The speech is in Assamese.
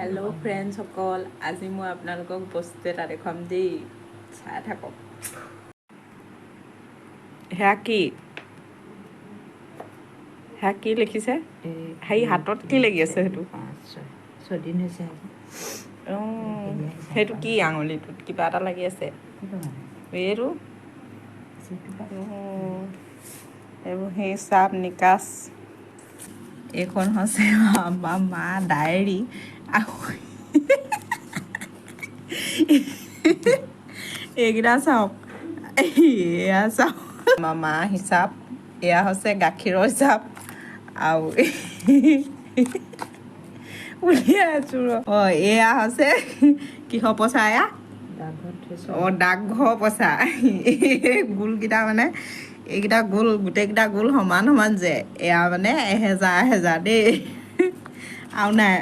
हेलो फ्रेंड्स सकल আজি মই আপোনালোকক বস্তু এটা দেখাম দেই চাই থাকক হ্যাঁ কি লিখিছে হেই হাতত কি লাগি আছে হেতু 6 দিন হৈছে হেতু কি আঙুলিটোত কিবা এটা লাগি আছে এইটো এইবোৰ হিচাপ নিকাচ এইখন হৈছে আমাৰ মা ডায়েৰী এইকেইটা চাওক এয়া চাওক আমাৰ মা হিচাপ এয়া হৈছে গাখীৰৰ হিচাপ আৰু উলিয়াই আছো এয়া হৈছে কিহৰ পইচা এয়া ডাকঘৰ পইচা গোলকেইটা মানে এইকেইটা গোল গোটেইকেইটা গোল সমান সমান যে এয়া মানে 1000 1000 দেই আৰু নাই